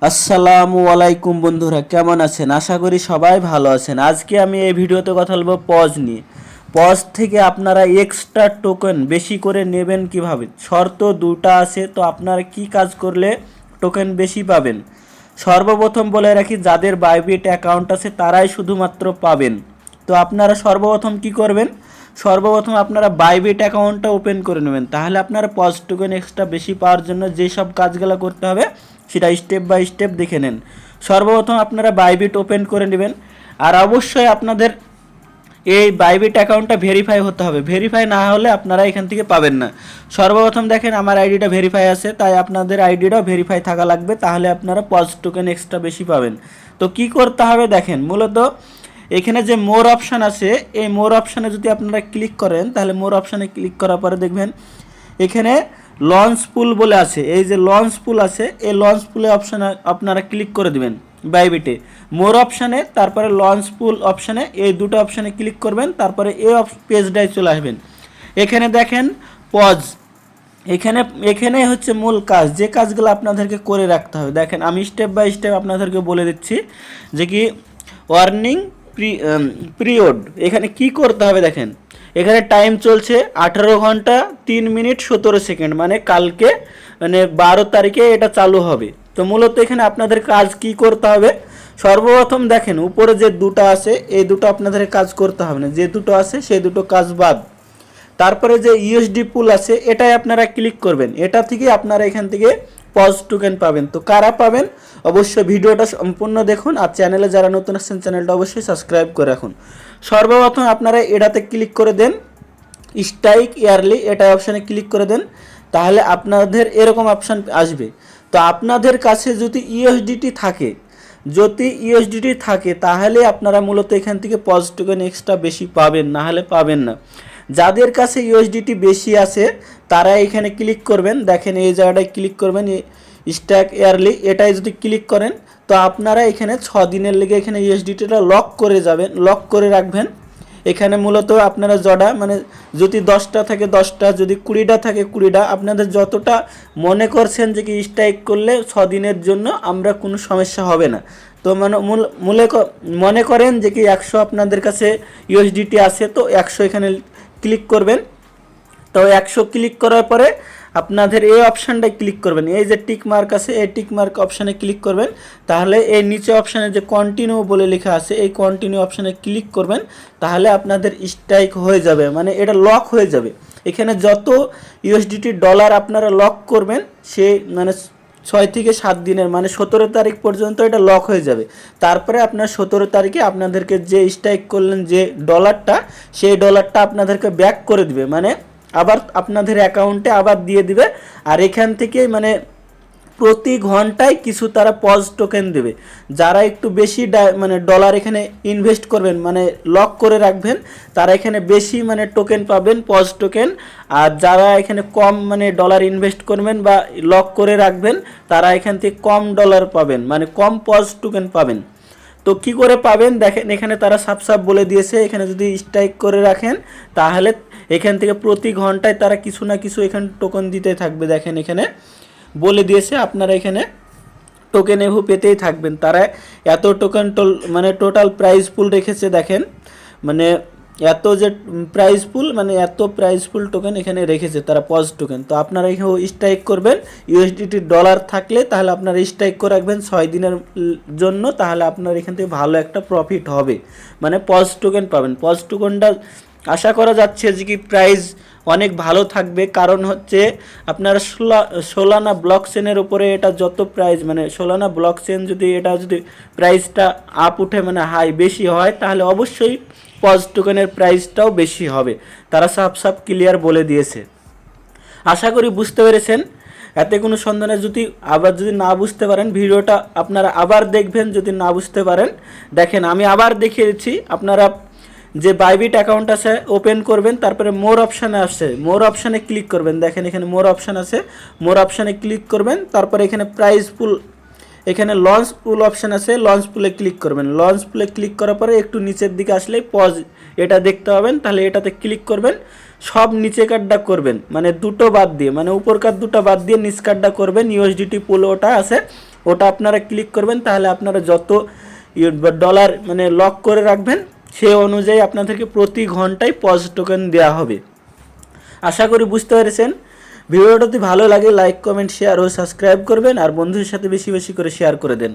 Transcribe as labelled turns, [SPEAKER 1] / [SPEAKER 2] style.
[SPEAKER 1] আসসালামু আলাইকুম বন্ধুরা, কেমন আছেন? আশা করি সবাই ভালো আছেন। আজকে আমি এই ভিডিওতে কথা বলবো পজ নিয়ে। পজ থেকে আপনারা এক্সট্রা টোকেন বেশি করে নেবেন কিভাবে। শর্ত দুটা আছে, তো আপনারা কি কাজ করলে টোকেন বেশি পাবেন। সর্বপ্রথম বলে রাখি, যাদের বাইবিট অ্যাকাউন্ট আছে তারাই শুধুমাত্র পাবেন। তো আপনারা সর্বপ্রথম কি করবেন, সর্বপ্রথম আপনারা বাইবিট অ্যাকাউন্টটা ওপেন করে নেবেন। তাহলে আপনারা পজ টোকেন এক্সট্রা বেশি পাওয়ার জন্য যেসব কাজগুলো করতে হবে সেটা স্টেপ বাই স্টেপ দেখে নেন। সর্বপ্রথম আপনারা বাইবিট ওপেন করে নেবেন। আর অবশ্যই আপনাদের এই বাইবিট অ্যাকাউন্টটা ভেরিফাই হতে হবে। ভেরিফাই না হলে আপনারা এখান থেকে পাবেন না। সর্বপ্রথম দেখেন আমার আইডিটা ভেরিফাই আছে, তাই আপনাদের আইডিটাও ভেরিফাই থাকা লাগবে, তাহলে আপনারা পজ টোকেন এক্সট্রা বেশি পাবেন। তো কি করতে হবে দেখেন, মূলত এখানে যে মোর অপশান আছে, এই মোর অপশানে যদি আপনারা ক্লিক করেন, তাহলে মোর অপশানে ক্লিক করার পরে দেখবেন এখানে লঞ্চ পুল বলে আছে। এই যে লঞ্চ পুল আছে, এই লঞ্চ পুলে অপশানে আপনারা ক্লিক করে দিবেন বাইবিটে মোর অপশানে, তারপরে লঞ্চ পুল অপশানে, এই দুটো অপশানে ক্লিক করবেন, তারপরে এই পেজটায় চলে আসবেন। এখানে দেখেন পজ, এখানে এখানে হচ্ছে মূল কাজ, যে কাজগুলো আপনাদেরকে করে রাখতে হবে। দেখেন আমি স্টেপ বাই স্টেপ আপনাদেরকে বলে দিচ্ছি যে কি ওয়ার্নিং পিরিয়ড এখানে কি করতে হবে। দেখেন এখানে টাইম চলছে 18 ঘন্টা 3 মিনিট 17 সেকেন্ড, মানে কালকে মানে 12 তারিখে এটা চালু হবে। তো মূলত এখানে আপনাদের কাজ কি করতে হবে, সর্বপ্রথম দেখেন উপরে যে দুটো আছে এই দুটো আপনাদের কাজ করতে হবে না, যে দুটো আছে সেই দুটো কাজ বাদ। তারপরে যে ইউএসডি পুল আছে এটাই আপনারা ক্লিক করবেন, এটা থেকে আপনারা এখান থেকে পজ টোকেন পাবেন। তো কারা পাবেন অবশ্যই ভিডিওটা সম্পূর্ণ দেখুন, আর চ্যানেলে যারা নতুন আসছেন চ্যানেলটা অবশ্যই সাবস্ক্রাইব করে রাখুন। সর্বপ্রথম আপনারা এটাতে ক্লিক করে দেন, স্ট্রাইক ইয়ারলি এটা অপশানে ক্লিক করে দেন, তাহলে আপনাদের এরকম অপশান আসবে। তো আপনাদের কাছে যদি ইউএসডিটি থাকে তাহলে আপনারা মূলত এখান থেকে পজ টোকেন এক্সট্রা বেশি পাবেন, না হলে পাবেন না। যাদের কাছে ইউএসডিটি বেশি আছে তারা এখানে ক্লিক করবেন। দেখেন এই জায়গাটায় ক্লিক করবেন, স্ট্যাক ইয়ারলি এটাই যদি ক্লিক করেন তো আপনারা এখানে 6 দিনের লেগে এখানে ইউএসডিটিটা লক করে রাখবেন। এখানে মূলত আপনারা জডা মানে যদি 10টা থাকে 10টা, যদি 20টা থাকে 20টা, আপনাদের যতটা মনে করছেন যে কি স্ট্রাইক করলে 6 দিনের জন্য আমরা কোনো সমস্যা হবে না। তো মানে মনে করেন যে কি 100 আপনাদের কাছে ইউএসডিটি আছে, তো 100 এখানে ক্লিক করবেন। তো 100 ক্লিক করার পরে আপনাদের এই অপশানটায় ক্লিক করবেন, এই যে টিক মার্ক আছে এই টিক মার্ক অপশানে ক্লিক করবেন। তাহলে এই নিচে অপশানে যে কন্টিনিউ বলে লেখা আছে এই কন্টিনিউ অপশানে ক্লিক করবেন, তাহলে আপনাদের স্ট্রাইক হয়ে যাবে, মানে এটা লক হয়ে যাবে। এখানে যত ইউএসডিটি ডলার আপনারা লক করবেন সে মানে 6 থেকে 7 দিনের মানে 17 তারিখ পর্যন্ত এটা লক হয়ে যাবে। তারপরে আপনার 17 তারিখে আপনাদেরকে যে স্ট্রাইক করলেন যে ডলারটা, সেই ডলারটা আপনাদেরকে ব্যাক করে দিবে, মানে আবার আপনাদের অ্যাকাউন্টে আবার দিয়ে দিবে। আর এখান থেকে মানে প্রতি ঘন্টায় কিছু তারা পজ টোকেন দেবে। যারা একটু বেশি মানে ডলার এখানে ইনভেস্ট করবেন মানে লক করে রাখবেন, তারা এখানে বেশি মানে টোকেন পাবেন পজ টোকেন। আর যারা এখানে কম মানে ডলার ইনভেস্ট করবেন বা লক করে রাখবেন, তারা এখান থেকে কম ডলার পাবেন, মানে কম পজ টোকেন পাবেন। তো কি করে পাবেন দেখেন, এখানে তারা সাফ বলে দিয়েছে, এখানে যদি স্ট্রাইক করে রাখেন তাহলে এখান থেকে প্রতি ঘন্টায় তারা কিছু না কিছু এখানে টোকেন দিতে থাকবে। দেখেন এখানে বলে দিয়েছে আপনারা এখানে টোকেন এভু পেতেই থাকবেন। তারা এত টোকেন মানে টোটাল প্রাইস পুল রেখেছে, দেখেন মানে এত যে প্রাইস পুল মানে এত প্রাইস পুল টোকেন এখানে রেখেছে তারা পজ টোকেন। তো আপনারা এখানে স্ট্রাইক করবেন, ইউএসডিটি ডলার থাকলে তাহলে আপনারা স্ট্রাইক করে রাখবেন 6 দিনের জন্য, তাহলে আপনার এখান থেকে ভালো একটা প্রফিট হবে, মানে পজ টোকেন পাবেন। পজ টোকেনটা আশা করা যাচ্ছে যে কি প্রাইস অনেক ভালো থাকবে, কারণ হচ্ছে আপনার সোলানা ব্লক চেনের উপরে এটা যত প্রাইস মানে সোলানা ব্লক চেন যদি এটা যদি প্রাইসটা আপ উঠে মানে হাই বেশি হয়, তাহলে অবশ্যই পজ টোকেনের প্রাইসটাও বেশি হবে। তারা সাফ ক্লিয়ার বলে দিয়েছে। আশা করি বুঝতে পেরেছেন, এতে কোনো সন্দেহ নেই। যদি না বুঝতে পারেন ভিডিওটা আপনারা আবার দেখবেন, যদি না বুঝতে পারেন দেখেন আমি আবার দেখিয়ে দিচ্ছি। আপনারা যে বাইবিট অ্যাকাউন্ট আছে ওপেন করবেন, তারপরে মোর অপশানে আসছে, মোর অপশানে ক্লিক করবেন। দেখেন এখানে মোর অপশান আছে, মোর অপশানে ক্লিক করবেন, তারপরে এখানে প্রাইস পুল এখানে লঞ্চ পুল অপশান আছে, লঞ্চ পুলে ক্লিক করবেন। লঞ্চ পুলে ক্লিক করার পরে একটু নিচের দিকে আসলে পজ এটা দেখতে পাবেন, তাহলে এটাতে ক্লিক করবেন। সব নিচে কাটটা করবেন, মানে দুটো বাদ দিয়ে, মানে উপরকার দুটো বাদ দিয়ে নিচ কাটটা করবেন। ইউএসডিটি পুল ওটা আছে ওটা আপনারা ক্লিক করবেন, তাহলে আপনারা যত ডলার মানে লক করে রাখবেন সেই অনুযায়ী আপনাদেরকে প্রতি ঘন্টায় পজ টোকেন দেওয়া হবে। আশা করি বুঝতে পেরেছেন। ভিডিওটা যদি ভালো লাগে লাইক কমেন্ট শেয়ার ও সাবস্ক্রাইব করবেন, আর বন্ধুদের সাথে বেশি বেশি করে শেয়ার করে দেন।